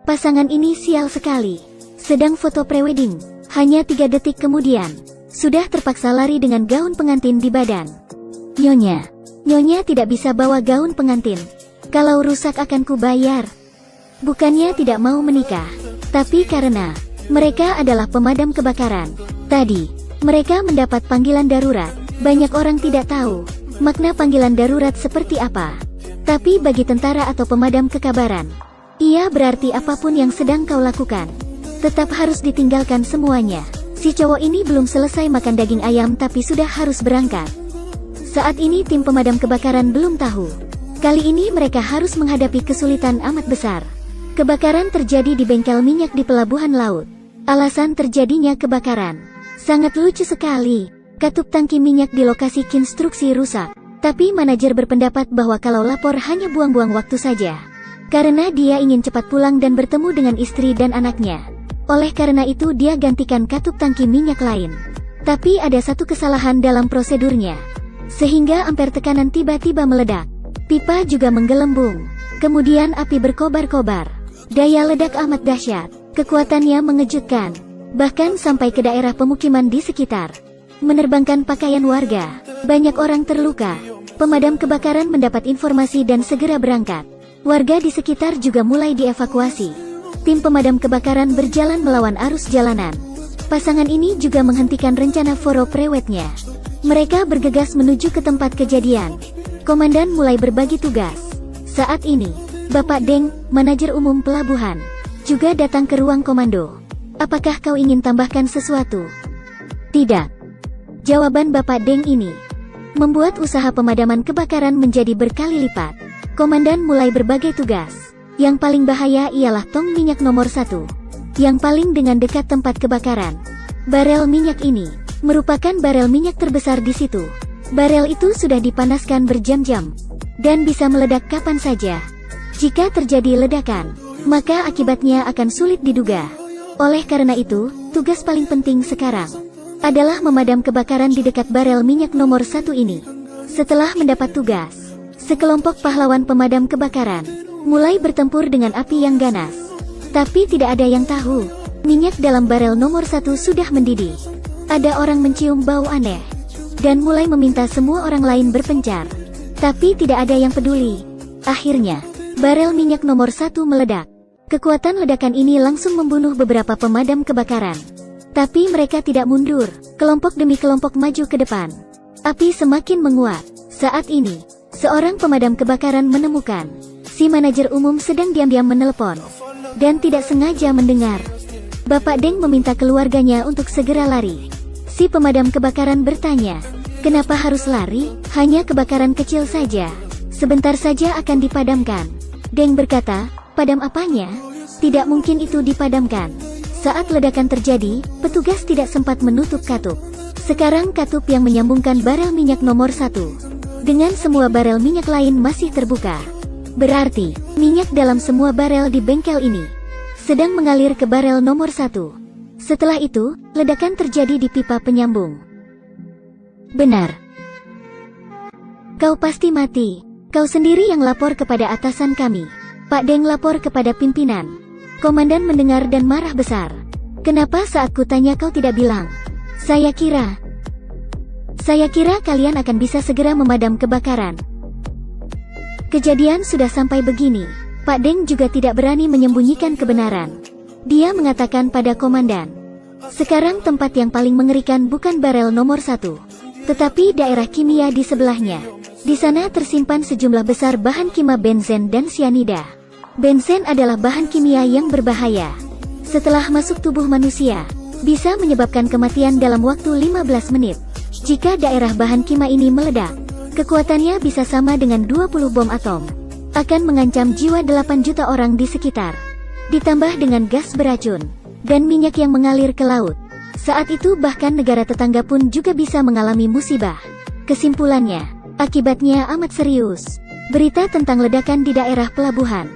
Pasangan ini sial sekali. Sedang foto prewedding, hanya 3 detik kemudian, sudah terpaksa lari dengan gaun pengantin di badan. Nyonya tidak bisa bawa gaun pengantin. Kalau rusak akan kubayar. Bukannya tidak mau menikah, tapi karena mereka adalah pemadam kebakaran. Tadi, mereka mendapat panggilan darurat. Banyak orang tidak tahu makna panggilan darurat seperti apa. Tapi bagi tentara atau pemadam kebakaran, ia berarti apapun yang sedang kau lakukan, tetap harus ditinggalkan semuanya. Si cowok ini belum selesai makan daging ayam tapi sudah harus berangkat. Saat ini tim pemadam kebakaran belum tahu. Kali ini mereka harus menghadapi kesulitan amat besar. Kebakaran terjadi di bengkel minyak di pelabuhan laut. Alasan terjadinya kebakaran sangat lucu sekali. Katup tangki minyak di lokasi konstruksi rusak. Tapi manajer berpendapat bahwa kalau lapor hanya buang-buang waktu saja. Karena dia ingin cepat pulang dan bertemu dengan istri dan anaknya. Oleh karena itu dia gantikan katup tangki minyak lain. Tapi ada satu kesalahan dalam prosedurnya. Sehingga ampere tekanan tiba-tiba meledak. Pipa juga menggelembung. Kemudian api berkobar-kobar. Daya ledak amat dahsyat. Kekuatannya mengejutkan. Bahkan sampai ke daerah pemukiman di sekitar. Menerbangkan pakaian warga. Banyak orang terluka. Pemadam kebakaran mendapat informasi dan segera berangkat. Warga di sekitar juga mulai dievakuasi. Tim pemadam kebakaran berjalan melawan arus jalanan. Pasangan ini juga menghentikan rencana foto prewednya. Mereka bergegas menuju ke tempat kejadian. Komandan mulai berbagi tugas. Saat ini, Bapak Deng, manajer umum pelabuhan, juga datang ke ruang komando. Apakah kau ingin tambahkan sesuatu? Tidak. Jawaban Bapak Deng ini membuat usaha pemadaman kebakaran menjadi berkali lipat. Komandan mulai berbagai tugas. Yang paling bahaya ialah tong minyak nomor 1. Yang paling dengan dekat tempat kebakaran. Barel minyak ini merupakan barel minyak terbesar di situ. Barel itu sudah dipanaskan berjam-jam dan bisa meledak kapan saja. Jika terjadi ledakan, maka akibatnya akan sulit diduga. Oleh karena itu, tugas paling penting sekarang adalah memadam kebakaran di dekat barel minyak nomor 1 ini. Setelah mendapat tugas, sekelompok pahlawan pemadam kebakaran mulai bertempur dengan api yang ganas. Tapi tidak ada yang tahu, minyak dalam barel nomor 1 sudah mendidih. Ada orang mencium bau aneh dan mulai meminta semua orang lain berpencar. Tapi tidak ada yang peduli. Akhirnya, barel minyak nomor 1 meledak. Kekuatan ledakan ini langsung membunuh beberapa pemadam kebakaran. Tapi mereka tidak mundur, kelompok demi kelompok maju ke depan. Api semakin menguat. Saat ini, seorang pemadam kebakaran menemukan si manajer umum sedang diam-diam menelepon dan tidak sengaja mendengar. Bapak Deng meminta keluarganya untuk segera lari. Si pemadam kebakaran bertanya, kenapa harus lari? Hanya kebakaran kecil saja. Sebentar saja akan dipadamkan. Deng berkata, padam apanya? Tidak mungkin itu dipadamkan. Saat ledakan terjadi, petugas tidak sempat menutup katup. Sekarang katup yang menyambungkan barel minyak nomor 1 dengan semua barel minyak lain masih terbuka. Berarti, minyak dalam semua barel di bengkel ini sedang mengalir ke barel nomor 1. Setelah itu, ledakan terjadi di pipa penyambung. Benar. Kau pasti mati. Kau sendiri yang lapor kepada atasan kami. Pak Deng lapor kepada pimpinan. Komandan mendengar dan marah besar. Kenapa saat kutanya kau tidak bilang? Saya kira kalian akan bisa segera memadam kebakaran. Kejadian sudah sampai begini. Pak Deng juga tidak berani menyembunyikan kebenaran. Dia mengatakan pada komandan, sekarang tempat yang paling mengerikan bukan barel nomor 1, tetapi daerah kimia di sebelahnya. Di sana tersimpan sejumlah besar bahan kimia benzen dan sianida. Benzen adalah bahan kimia yang berbahaya. Setelah masuk tubuh manusia, bisa menyebabkan kematian dalam waktu 15 menit. Jika daerah bahan kimia ini meledak, kekuatannya bisa sama dengan 20 bom atom. Akan mengancam jiwa 8 juta orang di sekitar. Ditambah dengan gas beracun dan minyak yang mengalir ke laut. Saat itu bahkan negara tetangga pun juga bisa mengalami musibah. Kesimpulannya, akibatnya amat serius. Berita tentang ledakan di daerah pelabuhan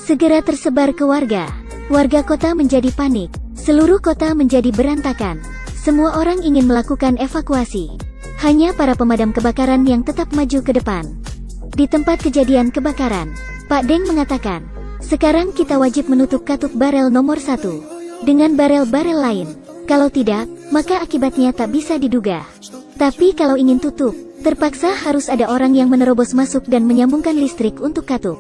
segera tersebar ke warga. Warga kota menjadi panik. Seluruh kota menjadi berantakan. Semua orang ingin melakukan evakuasi. Hanya para pemadam kebakaran yang tetap maju ke depan. Di tempat kejadian kebakaran, Pak Deng mengatakan, Sekarang kita wajib menutup katup barel nomor 1 dengan barel-barel lain. Kalau tidak, maka akibatnya tak bisa diduga. Tapi kalau ingin tutup, terpaksa harus ada orang yang menerobos masuk dan menyambungkan listrik untuk katup.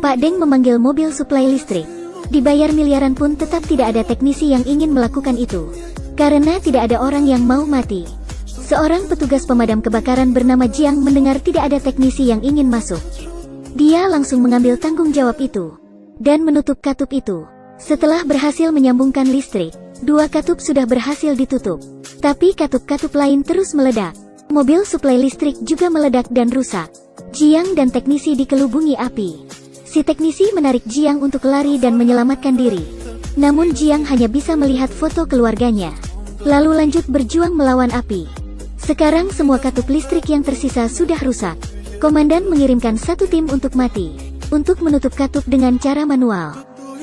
Pak Deng memanggil mobil suplai listrik. Dibayar miliaran pun tetap tidak ada teknisi yang ingin melakukan itu. Karena tidak ada orang yang mau mati. Seorang petugas pemadam kebakaran bernama Jiang mendengar tidak ada teknisi yang ingin masuk. Dia langsung mengambil tanggung jawab itu dan menutup katup itu. Setelah berhasil menyambungkan listrik, 2 katup sudah berhasil ditutup. Tapi katup-katup lain terus meledak. Mobil suplai listrik juga meledak dan rusak. Jiang dan teknisi dikelubungi api. Si teknisi menarik Jiang untuk lari dan menyelamatkan diri. Namun Jiang hanya bisa melihat foto keluarganya, lalu lanjut berjuang melawan api. Sekarang semua katup listrik yang tersisa sudah rusak. Komandan mengirimkan 1 tim untuk untuk menutup katup dengan cara manual.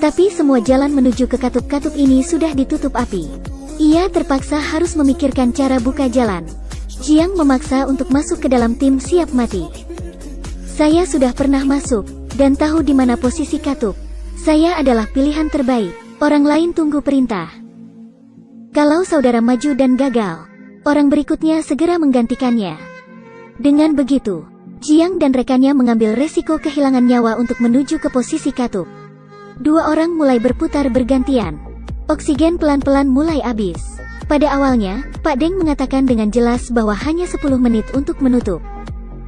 Tapi semua jalan menuju ke katup-katup ini sudah ditutup api. Ia terpaksa harus memikirkan cara buka jalan. Jiang memaksa untuk masuk ke dalam tim siap mati. Saya sudah pernah masuk dan tahu di mana posisi katup. Saya adalah pilihan terbaik. Orang lain tunggu perintah. Kalau saudara maju dan gagal, orang berikutnya segera menggantikannya. Dengan begitu, Jiang dan rekannya mengambil resiko kehilangan nyawa untuk menuju ke posisi katup. 2 orang mulai berputar bergantian. Oksigen pelan-pelan mulai habis. Pada awalnya, Pak Deng mengatakan dengan jelas bahwa hanya 10 menit untuk menutup.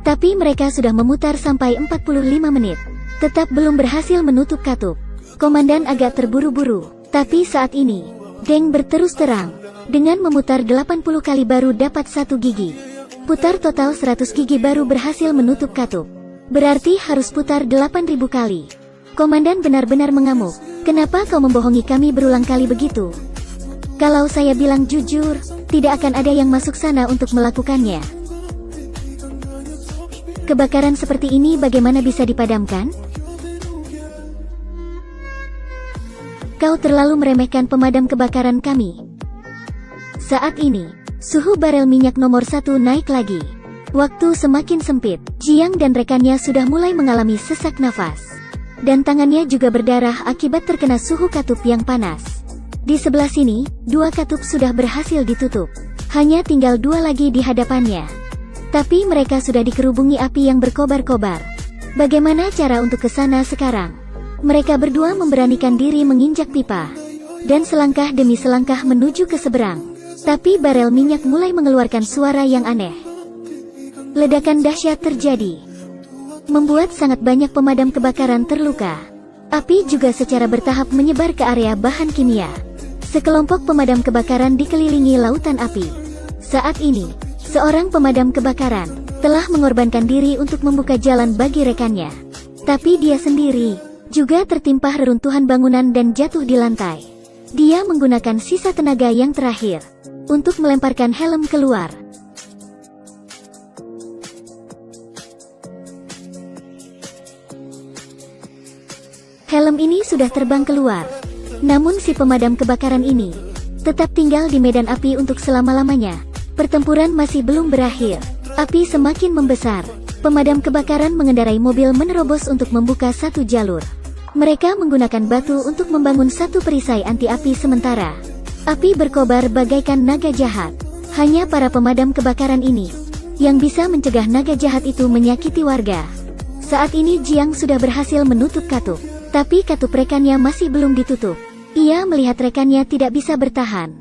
Tapi mereka sudah memutar sampai 45 menit. Tetap belum berhasil menutup katup. Komandan agak terburu-buru. Tapi saat ini, Deng berterus terang. Dengan memutar 80 kali baru dapat 1 gigi. Putar total 100 gigi baru berhasil menutup katup. Berarti harus putar 8.000 kali. Komandan benar-benar mengamuk. Kenapa kau membohongi kami berulang kali begitu? Kalau saya bilang jujur, tidak akan ada yang masuk sana untuk melakukannya. Kebakaran seperti ini bagaimana bisa dipadamkan? Kau terlalu meremehkan pemadam kebakaran kami. Saat ini, suhu barel minyak nomor 1 naik lagi. Waktu semakin sempit. Jiang dan rekannya sudah mulai mengalami sesak nafas. Dan tangannya juga berdarah akibat terkena suhu katup yang panas. Di sebelah sini, 2 katup sudah berhasil ditutup. Hanya tinggal 2 lagi di hadapannya. Tapi mereka sudah dikerubungi api yang berkobar-kobar. Bagaimana cara untuk ke sana sekarang? Mereka berdua memberanikan diri menginjak pipa. Dan selangkah demi selangkah menuju ke seberang. Tapi barel minyak mulai mengeluarkan suara yang aneh. Ledakan dahsyat terjadi. Membuat sangat banyak pemadam kebakaran terluka. Api juga secara bertahap menyebar ke area bahan kimia. Sekelompok pemadam kebakaran dikelilingi lautan api. Saat ini, seorang pemadam kebakaran telah mengorbankan diri untuk membuka jalan bagi rekannya. Tapi dia sendiri juga tertimpa reruntuhan bangunan dan jatuh di lantai. Dia menggunakan sisa tenaga yang terakhir untuk melemparkan helm keluar. Helm ini sudah terbang keluar. Namun si pemadam kebakaran ini tetap tinggal di medan api untuk selama-lamanya. Pertempuran masih belum berakhir. Api semakin membesar. Pemadam kebakaran mengendarai mobil menerobos untuk membuka 1 jalur. Mereka menggunakan batu untuk membangun 1 perisai anti api sementara. Api berkobar bagaikan naga jahat. Hanya para pemadam kebakaran ini yang bisa mencegah naga jahat itu menyakiti warga. Saat ini Jiang sudah berhasil menutup katup. Tapi katup rekannya masih belum ditutup. Ia melihat rekannya tidak bisa bertahan.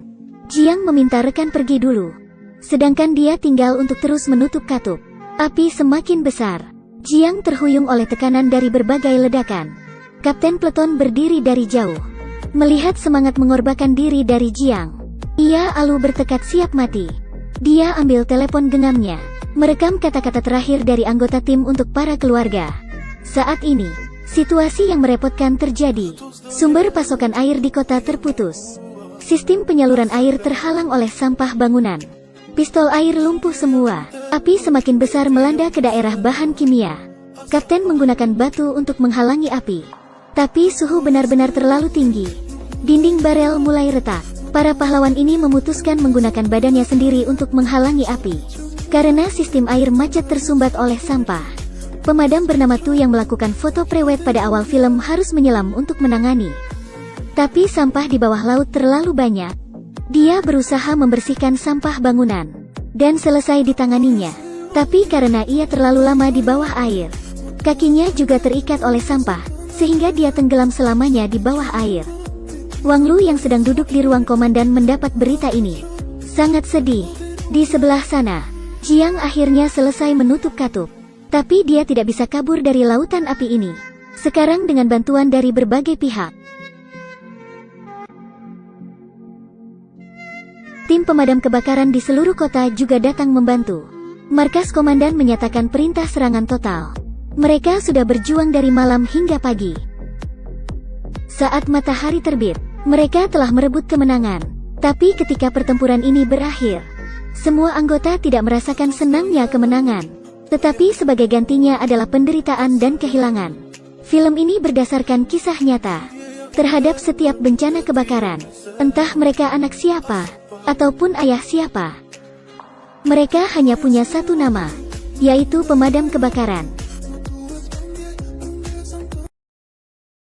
Jiang meminta rekan pergi dulu. Sedangkan dia tinggal untuk terus menutup katup. Api semakin besar. Jiang terhuyung oleh tekanan dari berbagai ledakan. Kapten Pleton berdiri dari jauh. Melihat semangat mengorbankan diri dari Jiang, ia alu bertekad siap mati. Dia ambil telepon genggamnya, merekam kata-kata terakhir dari anggota tim untuk para keluarga. Saat ini, situasi yang merepotkan terjadi. Sumber pasokan air di kota terputus. Sistem penyaluran air terhalang oleh sampah bangunan. Pistol air lumpuh semua. Api semakin besar melanda ke daerah bahan kimia. Kapten menggunakan batu untuk menghalangi api. Tapi suhu benar-benar terlalu tinggi. Dinding barel mulai retak. Para pahlawan ini memutuskan menggunakan badannya sendiri untuk menghalangi api. Karena sistem air macet tersumbat oleh sampah. Pemadam bernama Tu yang melakukan foto prewed pada awal film harus menyelam untuk menangani. Tapi sampah di bawah laut terlalu banyak. Dia berusaha membersihkan sampah bangunan dan selesai ditanganinya. Tapi karena ia terlalu lama di bawah air, kakinya juga terikat oleh sampah, sehingga dia tenggelam selamanya di bawah air. Wang Lu yang sedang duduk di ruang komandan mendapat berita ini. Sangat sedih. Di sebelah sana, Jiang akhirnya selesai menutup katup. Tapi dia tidak bisa kabur dari lautan api ini. Sekarang dengan bantuan dari berbagai pihak. Tim pemadam kebakaran di seluruh kota juga datang membantu. Markas komandan menyatakan perintah serangan total. Mereka sudah berjuang dari malam hingga pagi. Saat matahari terbit, mereka telah merebut kemenangan. Tapi ketika pertempuran ini berakhir, semua anggota tidak merasakan senangnya kemenangan. Tetapi sebagai gantinya adalah penderitaan dan kehilangan. Film ini berdasarkan kisah nyata. Terhadap setiap bencana kebakaran, entah mereka anak siapa ataupun ayah siapa, mereka hanya punya satu nama, yaitu pemadam kebakaran.